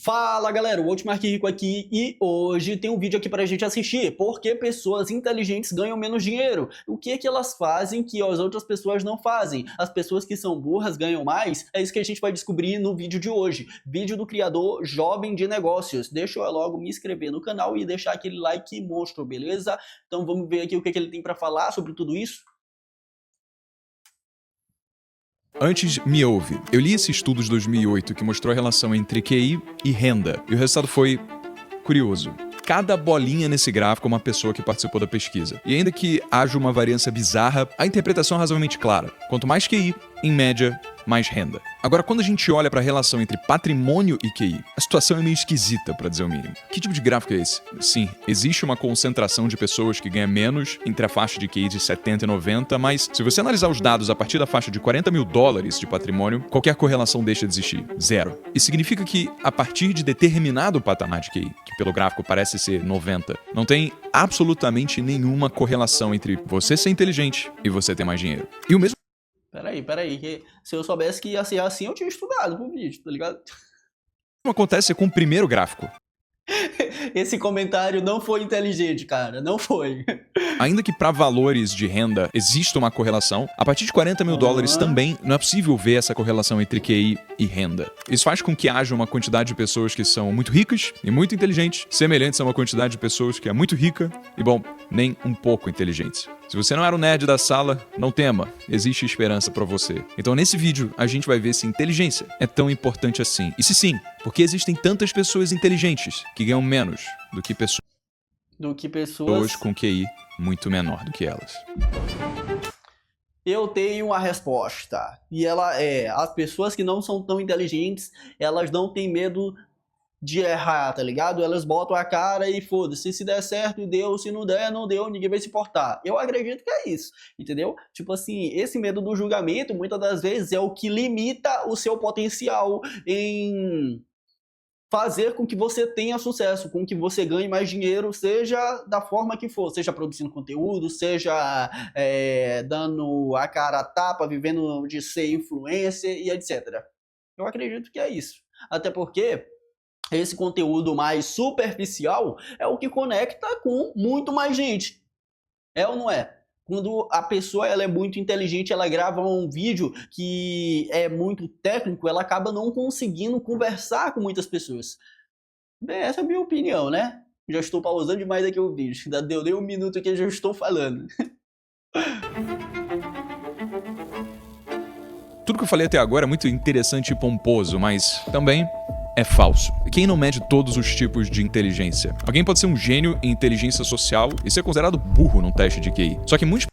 Fala galera, o Hotmar Rico aqui e hoje tem um vídeo aqui pra gente assistir. Por que pessoas inteligentes ganham menos dinheiro? O que é que elas fazem que as outras pessoas não fazem? As pessoas que são burras ganham mais? É isso que a gente vai descobrir no vídeo de hoje. Vídeo do criador Jovem de Negócios. Deixa eu logo me inscrever no canal e deixar aquele like monstro, beleza? Então vamos ver aqui o que é que ele tem pra falar sobre tudo isso. Antes, me ouve. Eu li esse estudo de 2008 que mostrou a relação entre QI e renda, e o resultado foi curioso. Cada bolinha nesse gráfico é uma pessoa que participou da pesquisa. E ainda que haja uma variância bizarra, a interpretação é razoavelmente clara. Quanto mais QI, em média, mais renda. Agora, quando a gente olha para a relação entre patrimônio e QI, a situação é meio esquisita, para dizer o mínimo. Que tipo de gráfico é esse? Sim, existe uma concentração de pessoas que ganham menos entre a faixa de QI de 70 e 90, mas se você analisar os dados a partir da faixa de 40 mil dólares de patrimônio, qualquer correlação deixa de existir. Zero. Isso significa que, a partir de determinado patamar de QI, que pelo gráfico parece ser 90, não tem absolutamente nenhuma correlação entre você ser inteligente e você ter mais dinheiro. E o mesmo Peraí, que se eu soubesse que ia ser assim, eu tinha estudado pro vídeo, tá ligado? acontece com o primeiro gráfico. Esse comentário não foi inteligente, cara, não foi. Ainda que para valores de renda exista uma correlação, a partir de 40 mil dólares também não é possível ver essa correlação entre QI e renda. Isso faz com que haja uma quantidade de pessoas que são muito ricas e muito inteligentes, semelhantes a uma quantidade de pessoas que é muito rica e, bom, nem um pouco inteligentes. Se você não era o nerd da sala, não tema, existe esperança para você. Então nesse vídeo a gente vai ver se inteligência é tão importante assim. E se sim, porque existem tantas pessoas inteligentes que ganham menos do que pessoas com QI muito menor do que elas. Eu tenho uma resposta. E ela é: as pessoas que não são tão inteligentes, elas não têm medo de errar, tá ligado? Elas botam a cara e foda-se, se der certo, deu, se não der, não deu, ninguém vai se importar. Eu acredito que é isso, entendeu? Tipo assim, esse medo do julgamento, muitas das vezes, é o que limita o seu potencial em fazer com que você tenha sucesso, com que você ganhe mais dinheiro, seja da forma que for, seja produzindo conteúdo, seja dando a cara a tapa, vivendo de ser influencer e etc. Eu acredito que é isso. Até porque esse conteúdo mais superficial é o que conecta com muito mais gente. É ou não é? Quando a pessoa ela é muito inteligente, ela grava um vídeo que é muito técnico, ela acaba não conseguindo conversar com muitas pessoas. Bem, essa é a minha opinião, né? Já estou pausando demais aqui o vídeo. Ainda deu nem um minuto que eu já estou falando. Tudo que eu falei até agora é muito interessante e pomposo, mas também é falso. Quem não mede todos os tipos de inteligência? Alguém pode ser um gênio em inteligência social e ser considerado burro num teste de QI. Só que muitos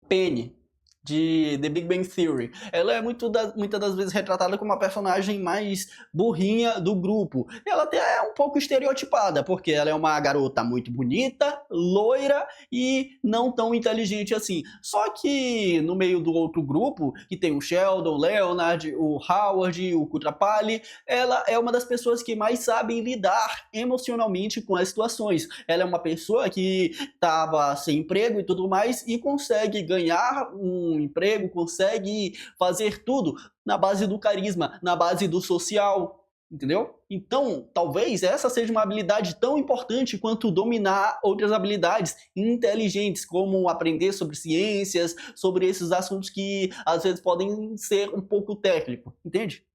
Penny, de The Big Bang Theory. Ela é muitas das vezes retratada como a personagem mais burrinha do grupo. Ela até é um pouco estereotipada, porque ela é uma garota muito bonita, loira e não tão inteligente assim. Só que no meio do outro grupo, que tem o Sheldon, o Leonard, o Howard, o Kutrapali, ela é uma das pessoas que mais sabem lidar emocionalmente com as situações. Ela é uma pessoa que estava sem emprego e tudo mais e consegue ganhar um emprego, consegue fazer tudo na base do carisma, na base do social, entendeu? Então, talvez essa seja uma habilidade tão importante quanto dominar outras habilidades inteligentes, como aprender sobre ciências, sobre esses assuntos que às vezes podem ser um pouco técnicos, entende?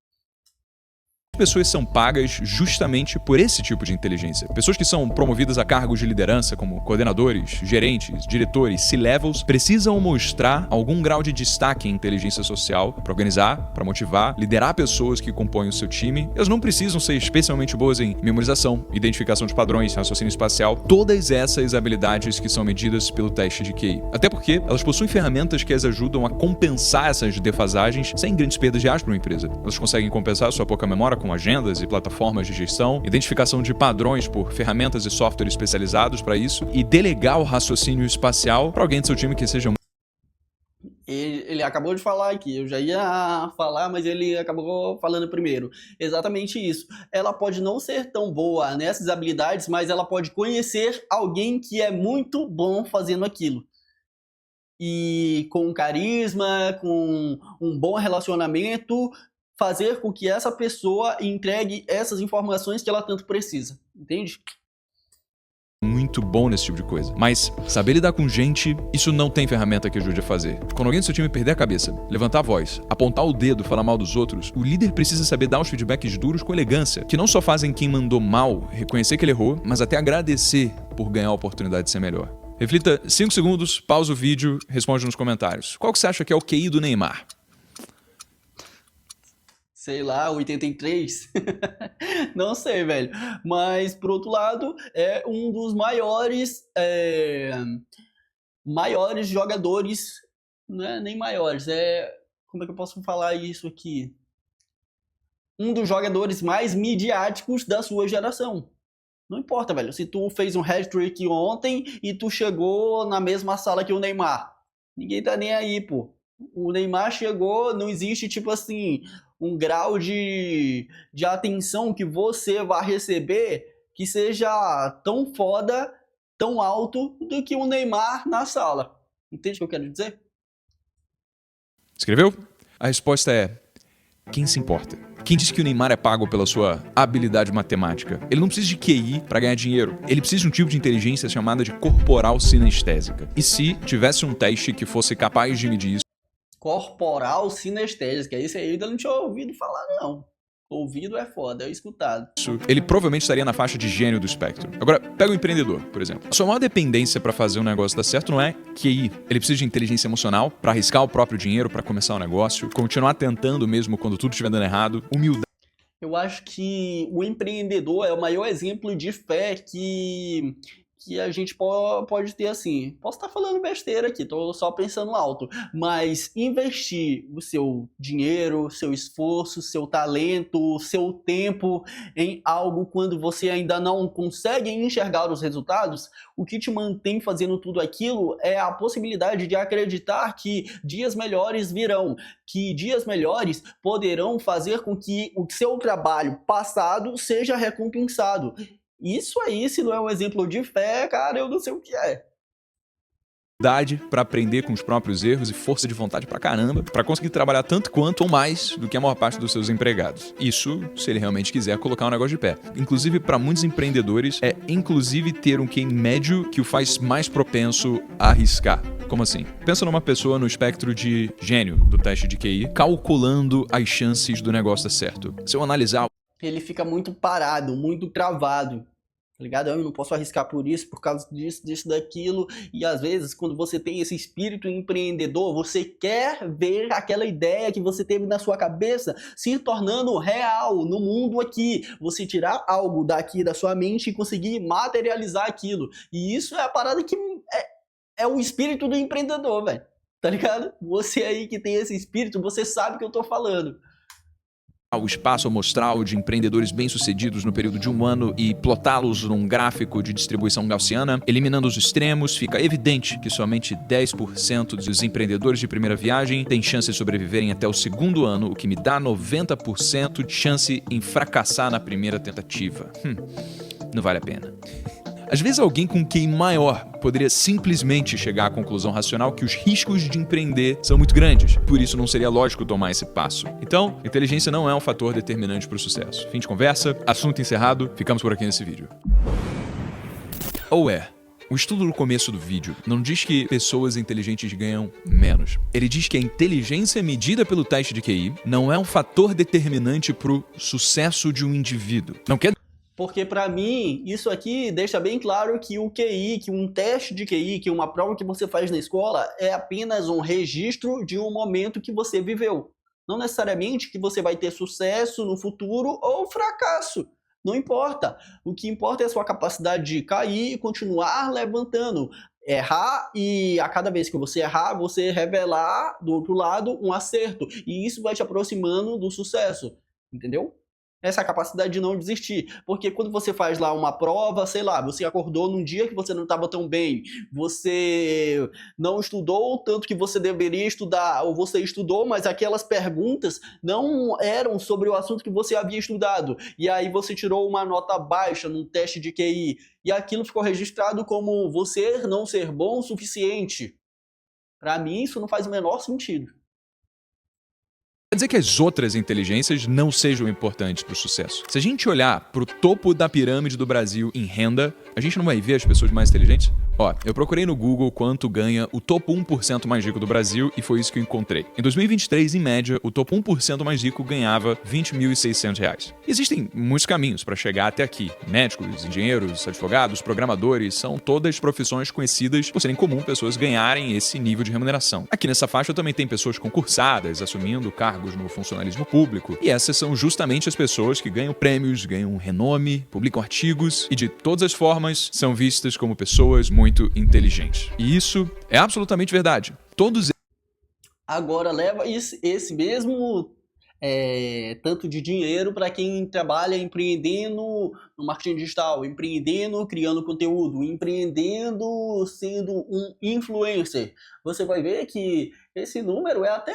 pessoas são pagas justamente por esse tipo de inteligência. Pessoas que são promovidas a cargos de liderança, como coordenadores, gerentes, diretores, C-levels, precisam mostrar algum grau de destaque em inteligência social para organizar, para motivar, liderar pessoas que compõem o seu time. Elas não precisam ser especialmente boas em memorização, identificação de padrões, raciocínio espacial, todas essas habilidades que são medidas pelo teste de QI. Até porque elas possuem ferramentas que as ajudam a compensar essas defasagens sem grandes perdas reais para uma empresa. Elas conseguem compensar sua pouca memória com agendas e plataformas de gestão, identificação de padrões por ferramentas e softwares especializados para isso e delegar o raciocínio espacial para alguém do seu time que seja Ele acabou de falar aqui, eu já ia falar, mas ele acabou falando primeiro. Exatamente isso. Ela pode não ser tão boa nessas habilidades, mas ela pode conhecer alguém que é muito bom fazendo aquilo. E com carisma, com um bom relacionamento, fazer com que essa pessoa entregue essas informações que ela tanto precisa, entende? Muito bom nesse tipo de coisa. Mas saber lidar com gente, isso não tem ferramenta que ajude a fazer. Quando alguém do seu time perder a cabeça, levantar a voz, apontar o dedo, falar mal dos outros, o líder precisa saber dar os feedbacks duros com elegância, que não só fazem quem mandou mal reconhecer que ele errou, mas até agradecer por ganhar a oportunidade de ser melhor. Reflita 5 segundos, pausa o vídeo, responde nos comentários. Qual que você acha que é o QI do Neymar? Sei lá, 83? Não sei, velho. Mas, por outro lado, é um dos maiores jogadores, não é nem maiores, como é que eu posso falar isso aqui? Um dos jogadores mais midiáticos da sua geração. Não importa, velho, se tu fez um hat-trick ontem e tu chegou na mesma sala que o Neymar. Ninguém tá nem aí, pô. O Neymar chegou, não existe, tipo assim, um grau de atenção que você vai receber que seja tão foda, tão alto do que o Neymar na sala. Entende o que eu quero dizer? Escreveu? A resposta é: quem se importa? Quem disse que o Neymar é pago pela sua habilidade matemática? Ele não precisa de QI para ganhar dinheiro. Ele precisa de um tipo de inteligência chamada de corporal sinestésica. E se tivesse um teste que fosse capaz de medir isso? Corporal sinestésica. Isso aí eu ainda não tinha ouvido falar, não. Ouvido é foda, é escutado. Ele provavelmente estaria na faixa de gênio do espectro. Agora, pega o empreendedor, por exemplo. A sua maior dependência para fazer um negócio dar certo não é QI. Ele precisa de inteligência emocional para arriscar o próprio dinheiro, para começar o negócio, continuar tentando mesmo quando tudo estiver dando errado, humildade. Eu acho que o empreendedor é o maior exemplo de fé que a gente pode ter, assim. Posso estar falando besteira aqui, tô só pensando alto, mas investir o seu dinheiro, seu esforço, seu talento, seu tempo em algo quando você ainda não consegue enxergar os resultados, o que te mantém fazendo tudo aquilo é a possibilidade de acreditar que dias melhores virão, que dias melhores poderão fazer com que o seu trabalho passado seja recompensado. Isso aí, se não é um exemplo de fé, cara, eu não sei o que é. Para aprender com os próprios erros e força de vontade pra caramba, pra conseguir trabalhar tanto quanto ou mais do que a maior parte dos seus empregados. Isso, se ele realmente quiser colocar um negócio de pé. Inclusive, para muitos empreendedores, é inclusive ter um QI médio que o faz mais propenso a arriscar. Como assim? Pensa numa pessoa no espectro de gênio do teste de QI, calculando as chances do negócio dar certo. Se eu analisar... Ele fica muito parado, muito travado. Tá ligado? Eu não posso arriscar por isso, por causa disso, daquilo. E às vezes, quando você tem esse espírito empreendedor, você quer ver aquela ideia que você teve na sua cabeça se tornando real no mundo aqui. Você tirar algo daqui da sua mente e conseguir materializar aquilo. E isso é a parada que é o espírito do empreendedor, velho. Tá ligado? Você aí que tem esse espírito, você sabe o que eu tô falando. O espaço amostral de empreendedores bem-sucedidos no período de um ano e plotá-los num gráfico de distribuição gaussiana, eliminando os extremos, fica evidente que somente 10% dos empreendedores de primeira viagem têm chance de sobreviverem até o segundo ano, o que me dá 90% de chance em fracassar na primeira tentativa. Não vale a pena. Às vezes alguém com QI maior poderia simplesmente chegar à conclusão racional que os riscos de empreender são muito grandes, por isso não seria lógico tomar esse passo. Então, inteligência não é um fator determinante para o sucesso. Fim de conversa, assunto encerrado, ficamos por aqui nesse vídeo. Ou é? O estudo no começo do vídeo não diz que pessoas inteligentes ganham menos. Ele diz que a inteligência medida pelo teste de QI não é um fator determinante para o sucesso de um indivíduo. Não quer... Porque para mim, isso aqui deixa bem claro que o QI, que um teste de QI, que uma prova que você faz na escola é apenas um registro de um momento que você viveu. Não necessariamente que você vai ter sucesso no futuro ou fracasso. Não importa. O que importa é a sua capacidade de cair e continuar levantando. Errar e a cada vez que você errar, você revelar do outro lado um acerto. E isso vai te aproximando do sucesso. Entendeu? Essa capacidade de não desistir, porque quando você faz lá uma prova, sei lá, você acordou num dia que você não estava tão bem, você não estudou tanto que você deveria estudar, ou você estudou, mas aquelas perguntas não eram sobre o assunto que você havia estudado, e aí você tirou uma nota baixa num teste de QI, e aquilo ficou registrado como você não ser bom o suficiente. Para mim, isso não faz o menor sentido. Quer dizer que as outras inteligências não sejam importantes para o sucesso. Se a gente olhar para o topo da pirâmide do Brasil em renda, a gente não vai ver as pessoas mais inteligentes? Ó, eu procurei no Google quanto ganha o topo 1% mais rico do Brasil e foi isso que eu encontrei. Em 2023, em média, o topo 1% mais rico ganhava R$ 20.600. Existem muitos caminhos para chegar até aqui. Médicos, engenheiros, advogados, programadores, são todas profissões conhecidas por serem comum pessoas ganharem esse nível de remuneração. Aqui nessa faixa também tem pessoas concursadas, assumindo cargos no funcionalismo público, e essas são justamente as pessoas que ganham prêmios, ganham renome, publicam artigos e de todas as formas são vistas como pessoas muito inteligentes. E isso é absolutamente verdade. Todos. Agora leva esse mesmo tanto de dinheiro para quem trabalha empreendendo no marketing digital, empreendendo, criando conteúdo, empreendendo, sendo um influencer. Você vai ver que esse número é até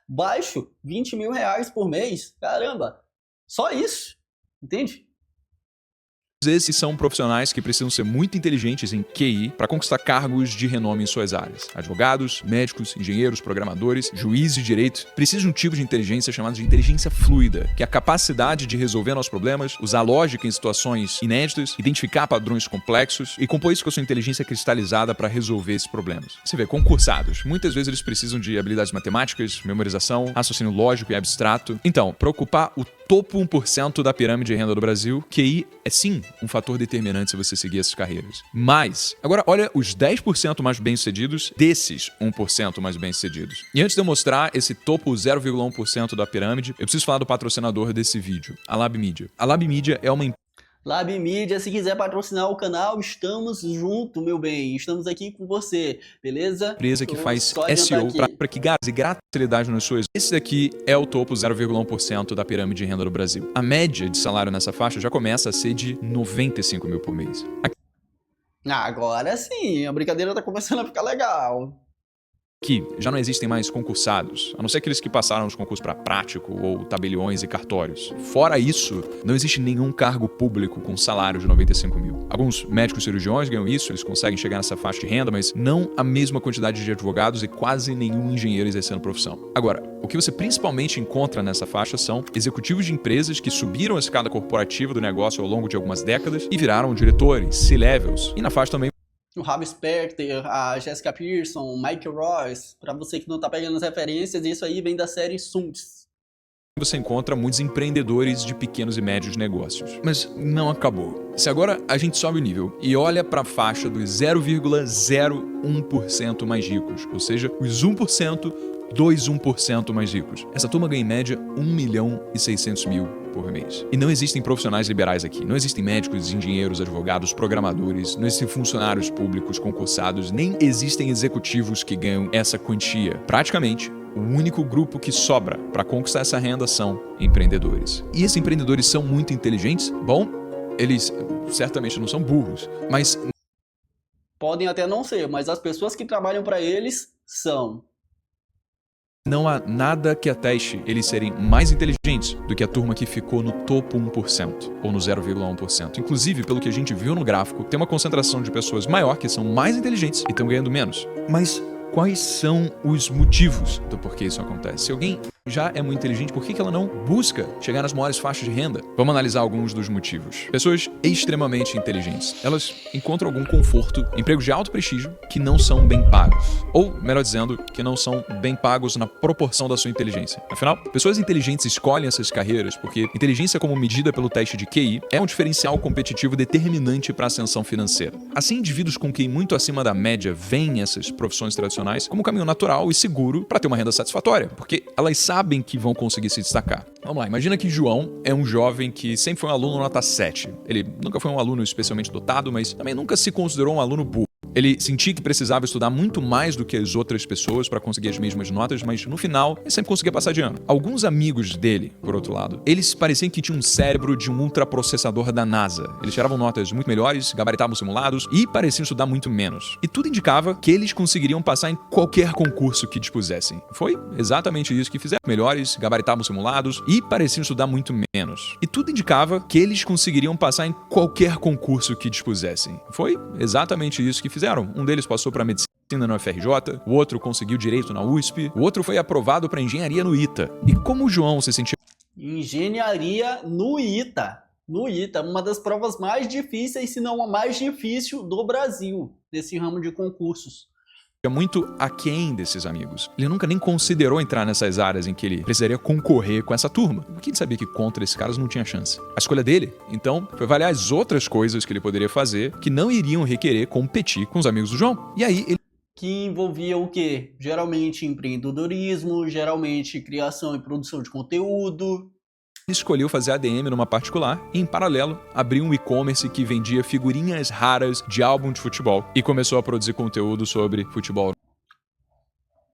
baixo, R$ 20.000 por mês. Caramba, só isso, entende? Esses são profissionais que precisam ser muito inteligentes em QI para conquistar cargos de renome em suas áreas. Advogados, médicos, engenheiros, programadores, juízes de direito precisam de um tipo de inteligência chamado de inteligência fluida, que é a capacidade de resolver nossos problemas, usar lógica em situações inéditas, identificar padrões complexos e compor isso com a sua inteligência cristalizada para resolver esses problemas. Você vê, concursados, muitas vezes eles precisam de habilidades matemáticas, memorização, raciocínio lógico e abstrato. Então, para ocupar o topo 1% da pirâmide de renda do Brasil, QI é sim um fator determinante se você seguir essas carreiras. Mas, agora olha os 10% mais bem-sucedidos desses 1% mais bem-sucedidos. E antes de eu mostrar esse topo 0,1% da pirâmide, eu preciso falar do patrocinador desse vídeo, a Lab Media. A Lab Media é uma Lab Media, se quiser patrocinar o canal, estamos junto, meu bem. Estamos aqui com você, beleza? Empresa que faz SEO para que gare facilidade nas suas. Esse daqui é o topo 0,1% da pirâmide de renda do Brasil. A média de salário nessa faixa já começa a ser de 95 mil por mês. Agora sim, a brincadeira tá começando a ficar legal. Aqui já não existem mais concursados, a não ser aqueles que passaram os concursos para prático ou tabeliões e cartórios. Fora isso, não existe nenhum cargo público com salário de 95 mil. Alguns médicos cirurgiões ganham isso, eles conseguem chegar nessa faixa de renda, mas não a mesma quantidade de advogados e quase nenhum engenheiro exercendo profissão. Agora, o que você principalmente encontra nessa faixa são executivos de empresas que subiram a escada corporativa do negócio ao longo de algumas décadas e viraram diretores, C-levels. E na faixa também o Rob Spector, a Jessica Pearson, o Mike Royce, para você que não tá pegando as referências, isso aí vem da série Suits. Você encontra muitos empreendedores de pequenos e médios negócios. Mas não acabou. Se agora a gente sobe o nível e olha para a faixa dos 0,01% mais ricos, ou seja, os 1% dos 1% mais ricos. Essa turma ganha em média 1.600.000 por mês. E não existem profissionais liberais aqui. Não existem médicos, engenheiros, advogados, programadores, não existem funcionários públicos concursados, nem existem executivos que ganham essa quantia. Praticamente, o único grupo que sobra para conquistar essa renda são empreendedores. E esses empreendedores são muito inteligentes? Bom, eles certamente não são burros, mas podem até não ser, mas as pessoas que trabalham para eles são. Não há nada que ateste eles serem mais inteligentes do que a turma que ficou no topo 1%, ou no 0,1%. Inclusive, pelo que a gente viu no gráfico, tem uma concentração de pessoas maior que são mais inteligentes e estão ganhando menos. Mas quais são os motivos do porquê isso acontece? Se alguém já é muito inteligente, por que ela não busca chegar nas maiores faixas de renda? Vamos analisar alguns dos motivos. Pessoas extremamente inteligentes. Elas encontram algum conforto, empregos de alto prestígio que não são bem pagos. Ou, melhor dizendo, que não são bem pagos na proporção da sua inteligência. Afinal, pessoas inteligentes escolhem essas carreiras porque inteligência como medida pelo teste de QI é um diferencial competitivo determinante para a ascensão financeira. Assim, indivíduos com QI muito acima da média veem essas profissões tradicionais como um caminho natural e seguro para ter uma renda satisfatória, porque elas sabem que vão conseguir se destacar. Vamos lá, imagina que João é um jovem que sempre foi um aluno nota 7. Ele nunca foi um aluno especialmente dotado, mas também nunca se considerou um aluno burro. Ele sentia que precisava estudar muito mais do que as outras pessoas para conseguir as mesmas notas, mas no final ele sempre conseguia passar de ano. Alguns amigos dele, por outro lado, eles pareciam que tinham um cérebro de um ultraprocessador da NASA. Eles tiravam notas muito melhores, gabaritavam simulados e pareciam estudar muito menos. E tudo indicava que eles conseguiriam passar em qualquer concurso que dispusessem. Foi exatamente isso que fizeram. Melhores, gabaritavam simulados e pareciam estudar muito menos. E tudo indicava que eles conseguiriam passar em qualquer concurso que dispusessem. Foi exatamente isso que fizeram. Um deles passou para medicina. no FRJ, o outro conseguiu direito na USP, o outro foi aprovado para engenharia no ITA. E como o João se sentia Engenharia no ITA. No ITA, uma das provas mais difíceis, se não a mais difícil do Brasil, nesse ramo de concursos. muito aquém desses amigos. Ele nunca nem considerou entrar nessas áreas em que ele precisaria concorrer com essa turma, porque ele sabia que contra esses caras não tinha chance. A escolha dele, então, foi avaliar as outras coisas que ele poderia fazer que não iriam requerer competir com os amigos do João. E aí ele que envolvia o quê? Geralmente empreendedorismo, geralmente criação e produção de conteúdo. escolheu fazer ADM numa particular e, em paralelo, abriu um e-commerce que vendia figurinhas raras de álbum de futebol e começou a produzir conteúdo sobre futebol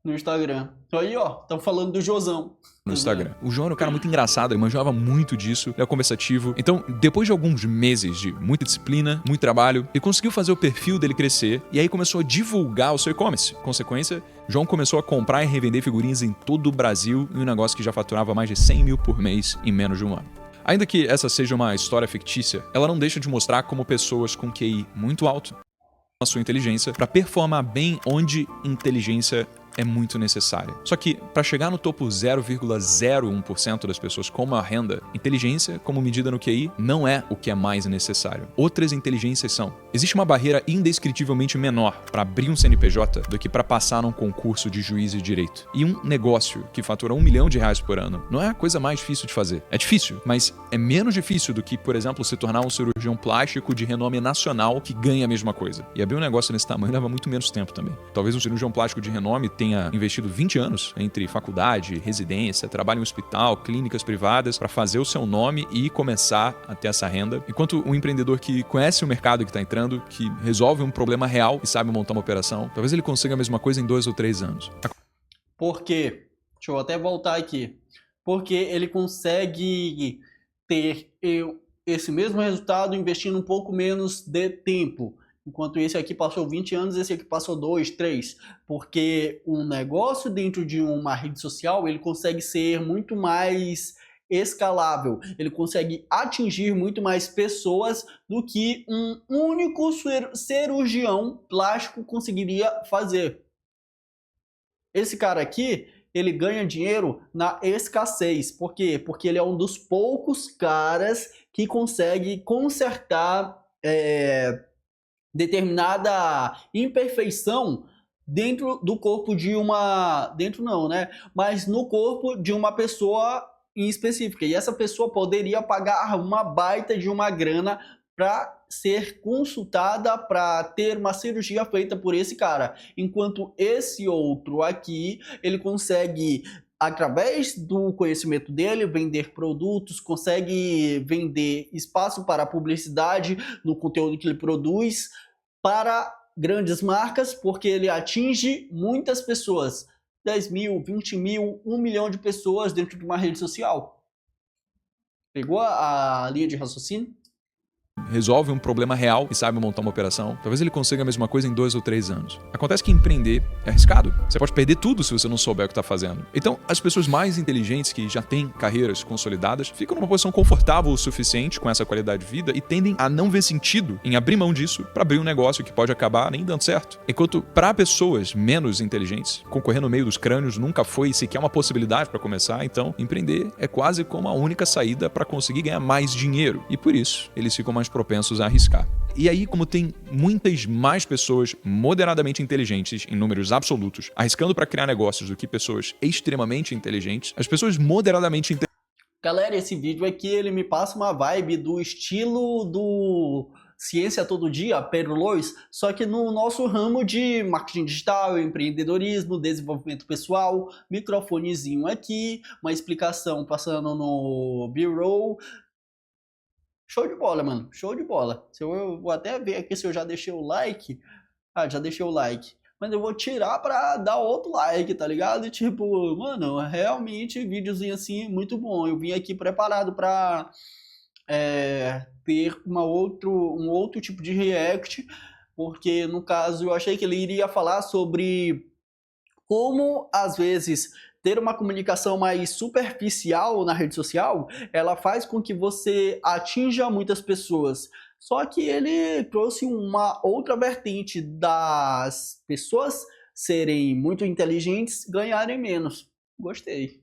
No Instagram. Aí, ó, estão falando do Josão. no Instagram. O João era um cara muito engraçado, ele manjava muito disso, ele é conversativo. Então, depois de alguns meses de muita disciplina, muito trabalho, ele conseguiu fazer o perfil dele crescer e aí começou a divulgar o seu e-commerce. Consequência, João começou a comprar e revender figurinhas em todo o Brasil em um negócio que já faturava mais de 100 mil por mês em menos de um ano. Ainda que essa seja uma história fictícia, ela não deixa de mostrar como pessoas com QI muito alto a sua inteligência para performar bem onde inteligência é muito necessária. Só que, para chegar no topo 0,01% das pessoas com uma renda, inteligência, como medida no QI, não é o que é mais necessário. Outras inteligências são. Existe uma barreira indescritivelmente menor para abrir um CNPJ do que para passar num concurso de juiz de direito. E um negócio que fatura R$1 milhão por ano não é a coisa mais difícil de fazer. É difícil, mas é menos difícil do que, por exemplo, se tornar um cirurgião plástico de renome nacional que ganha a mesma coisa. E abrir um negócio nesse tamanho leva muito menos tempo também. Talvez um cirurgião plástico de renome tenha investido 20 anos entre faculdade, residência, trabalho em hospital, clínicas privadas para fazer o seu nome e começar a ter essa renda. Enquanto um empreendedor que conhece o mercado que está entrando, que resolve um problema real e sabe montar uma operação, talvez ele consiga a mesma coisa em 2 ou 3 anos. Por quê? Deixa eu até voltar aqui. Porque ele consegue ter esse mesmo resultado investindo um pouco menos de tempo. Enquanto esse aqui passou 20 anos, esse aqui passou 2, 3. Porque um negócio dentro de uma rede social, ele consegue ser muito mais escalável. Ele consegue atingir muito mais pessoas do que um único cirurgião plástico conseguiria fazer. Esse cara aqui, ele ganha dinheiro na escassez. Por quê? Porque ele é um dos poucos caras que consegue consertar determinada imperfeição dentro do corpo de uma... Dentro não, né? Mas no corpo de uma pessoa em específica. E essa pessoa poderia pagar uma baita de uma grana para ser consultada, para ter uma cirurgia feita por esse cara. Enquanto esse outro aqui, ele consegue, através do conhecimento dele, vender produtos, consegue vender espaço para publicidade no conteúdo que ele produz para grandes marcas, porque ele atinge muitas pessoas. 10 mil, 20 mil, 1 milhão de pessoas dentro de uma rede social. Pegou a linha de raciocínio? Resolve um problema real e sabe montar uma operação, talvez ele consiga a mesma coisa em 2 ou 3 anos. Acontece que empreender é arriscado. Você pode perder tudo se você não souber o que está fazendo. Então, as pessoas mais inteligentes que já têm carreiras consolidadas ficam numa posição confortável o suficiente com essa qualidade de vida e tendem a não ver sentido em abrir mão disso para abrir um negócio que pode acabar nem dando certo. Enquanto para pessoas menos inteligentes, concorrer no meio dos crânios nunca foi sequer uma possibilidade para começar, então empreender é quase como a única saída para conseguir ganhar mais dinheiro. E por isso, eles ficam mais propensos a arriscar. E aí, como tem muitas mais pessoas moderadamente inteligentes em números absolutos arriscando para criar negócios do que pessoas extremamente inteligentes, as pessoas moderadamente inteligentes... Galera, esse vídeo aqui, ele me passa uma vibe do estilo do Ciência Todo Dia, Pedro Lois, só que no nosso ramo de marketing digital, empreendedorismo, desenvolvimento pessoal, microfonezinho aqui, uma explicação passando no B-roll. Show de bola, mano. Show de bola. Eu vou até ver aqui se eu já deixei o like. Ah, já deixei o like. Mas eu vou tirar pra dar outro like, tá ligado? E tipo, mano, realmente videozinho assim, muito bom. Eu vim aqui preparado pra ter um outro tipo de react. Porque, no caso, eu achei que ele iria falar sobre como, às vezes, ter uma comunicação mais superficial na rede social, ela faz com que você atinja muitas pessoas. Só que ele trouxe uma outra vertente das pessoas serem muito inteligentes, ganharem menos. Gostei.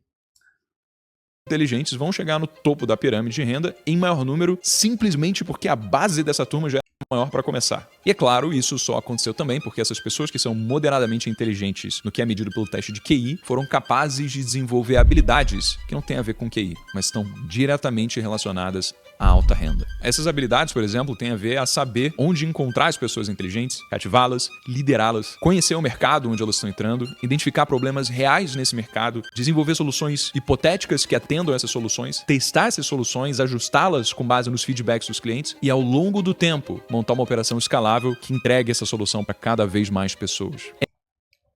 Inteligentes vão chegar no topo da pirâmide de renda em maior número, simplesmente porque a base dessa turma já é maior para começar. E é claro, isso só aconteceu também porque essas pessoas que são moderadamente inteligentes no que é medido pelo teste de QI foram capazes de desenvolver habilidades que não têm a ver com QI, mas estão diretamente relacionadas à alta renda. Essas habilidades, por exemplo, têm a ver a saber onde encontrar as pessoas inteligentes, cativá-las, liderá-las, conhecer o mercado onde elas estão entrando, identificar problemas reais nesse mercado, desenvolver soluções hipotéticas que atendam a essas soluções, testar essas soluções, ajustá-las com base nos feedbacks dos clientes e, ao longo do tempo, montar uma operação escalável que entregue essa solução para cada vez mais pessoas.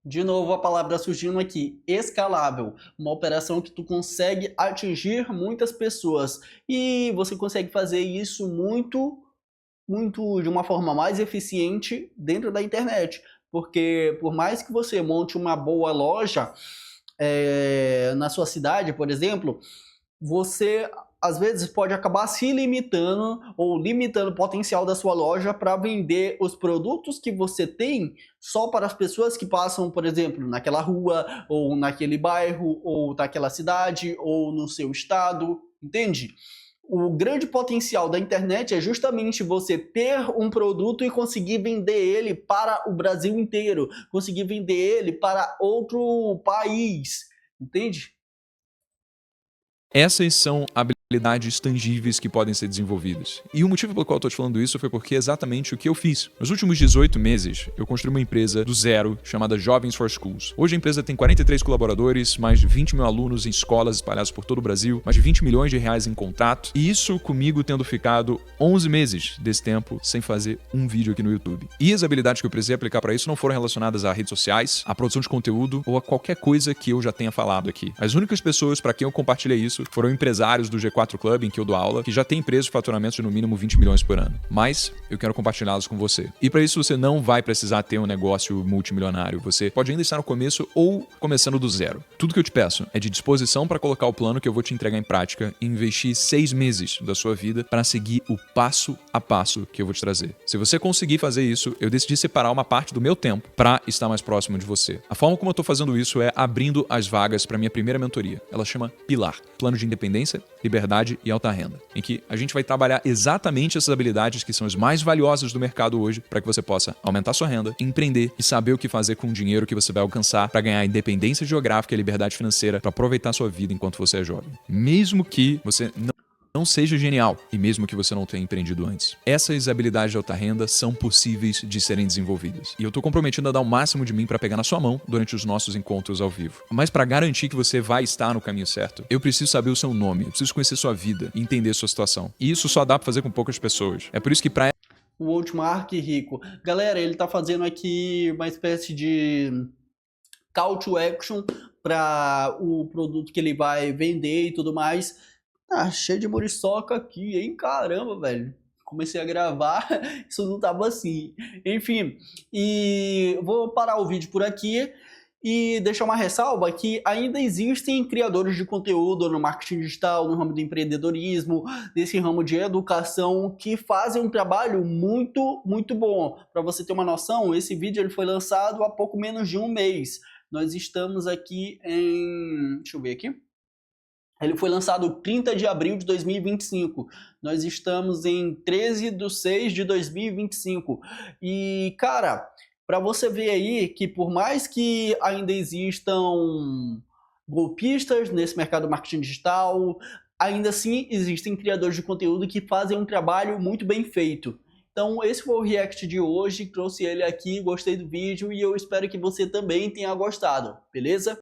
De novo a palavra surgindo aqui, escalável, uma operação que tu consegue atingir muitas pessoas e você consegue fazer isso muito de uma forma mais eficiente dentro da internet, porque por mais que você monte uma boa loja na sua cidade, por exemplo, você às vezes pode acabar se limitando ou limitando o potencial da sua loja para vender os produtos que você tem só para as pessoas que passam, por exemplo, naquela rua, ou naquele bairro, ou naquela cidade, ou no seu estado, entende? O grande potencial da internet é justamente você ter um produto e conseguir vender ele para o Brasil inteiro, conseguir vender ele para outro país, entende? Essas são habilidades tangíveis que podem ser desenvolvidas. E o motivo pelo qual eu estou te falando isso foi porque é exatamente o que eu fiz. Nos últimos 18 meses, eu construí uma empresa do zero chamada Jovens for Schools. Hoje a empresa tem 43 colaboradores, mais de 20 mil alunos em escolas espalhados por todo o Brasil, mais de 20 milhões de reais em contrato, e isso comigo tendo ficado 11 meses desse tempo sem fazer um vídeo aqui no YouTube. E as habilidades que eu precisei aplicar para isso não foram relacionadas a redes sociais, a produção de conteúdo ou a qualquer coisa que eu já tenha falado aqui. As únicas pessoas para quem eu compartilhei isso foram empresários do G4 Club, em que eu dou aula, que já têm empresas de faturamento de no mínimo 20 milhões por ano. Mas eu quero compartilhá-los com você. E para isso você não vai precisar ter um negócio multimilionário. Você pode ainda estar no começo ou começando do zero. Tudo que eu te peço é de disposição para colocar o plano que eu vou te entregar em prática e investir 6 meses da sua vida para seguir o passo a passo que eu vou te trazer. Se você conseguir fazer isso, eu decidi separar uma parte do meu tempo para estar mais próximo de você. A forma como eu estou fazendo isso é abrindo as vagas para minha primeira mentoria. Ela chama Pilar, Plano de Independência, Liberdade e Alta Renda, em que a gente vai trabalhar exatamente essas habilidades que são as mais valiosas do mercado hoje para que você possa aumentar sua renda, empreender e saber o que fazer com o dinheiro que você vai alcançar para ganhar independência geográfica e liberdade financeira para aproveitar sua vida enquanto você é jovem. Mesmo que você não seja genial e mesmo que você não tenha empreendido antes. Essas habilidades de alta renda são possíveis de serem desenvolvidas. E eu tô comprometido a dar o máximo de mim para pegar na sua mão durante os nossos encontros ao vivo. Mas para garantir que você vai estar no caminho certo, eu preciso saber o seu nome, eu preciso conhecer sua vida e entender sua situação. E isso só dá para fazer com poucas pessoas. É por isso que o Hotmart Rico. Galera, ele tá fazendo aqui uma espécie de call to action para o produto que ele vai vender e tudo mais. Ah, cheio de muriçoca aqui, hein? Caramba, velho. Comecei a gravar, isso não tava assim. Enfim, e vou parar o vídeo por aqui e deixar uma ressalva que ainda existem criadores de conteúdo no marketing digital, no ramo do empreendedorismo, nesse ramo de educação, que fazem um trabalho muito bom. Para você ter uma noção, esse vídeo ele foi lançado há pouco menos de um mês. Nós estamos aqui em... deixa eu ver aqui. Ele foi lançado 30 de abril de 2025. Nós estamos em 13 de 6 de 2025. E, cara, para você ver aí que por mais que ainda existam golpistas nesse mercado do marketing digital, ainda assim existem criadores de conteúdo que fazem um trabalho muito bem feito. Então esse foi o react de hoje, trouxe ele aqui, gostei do vídeo e eu espero que você também tenha gostado, beleza?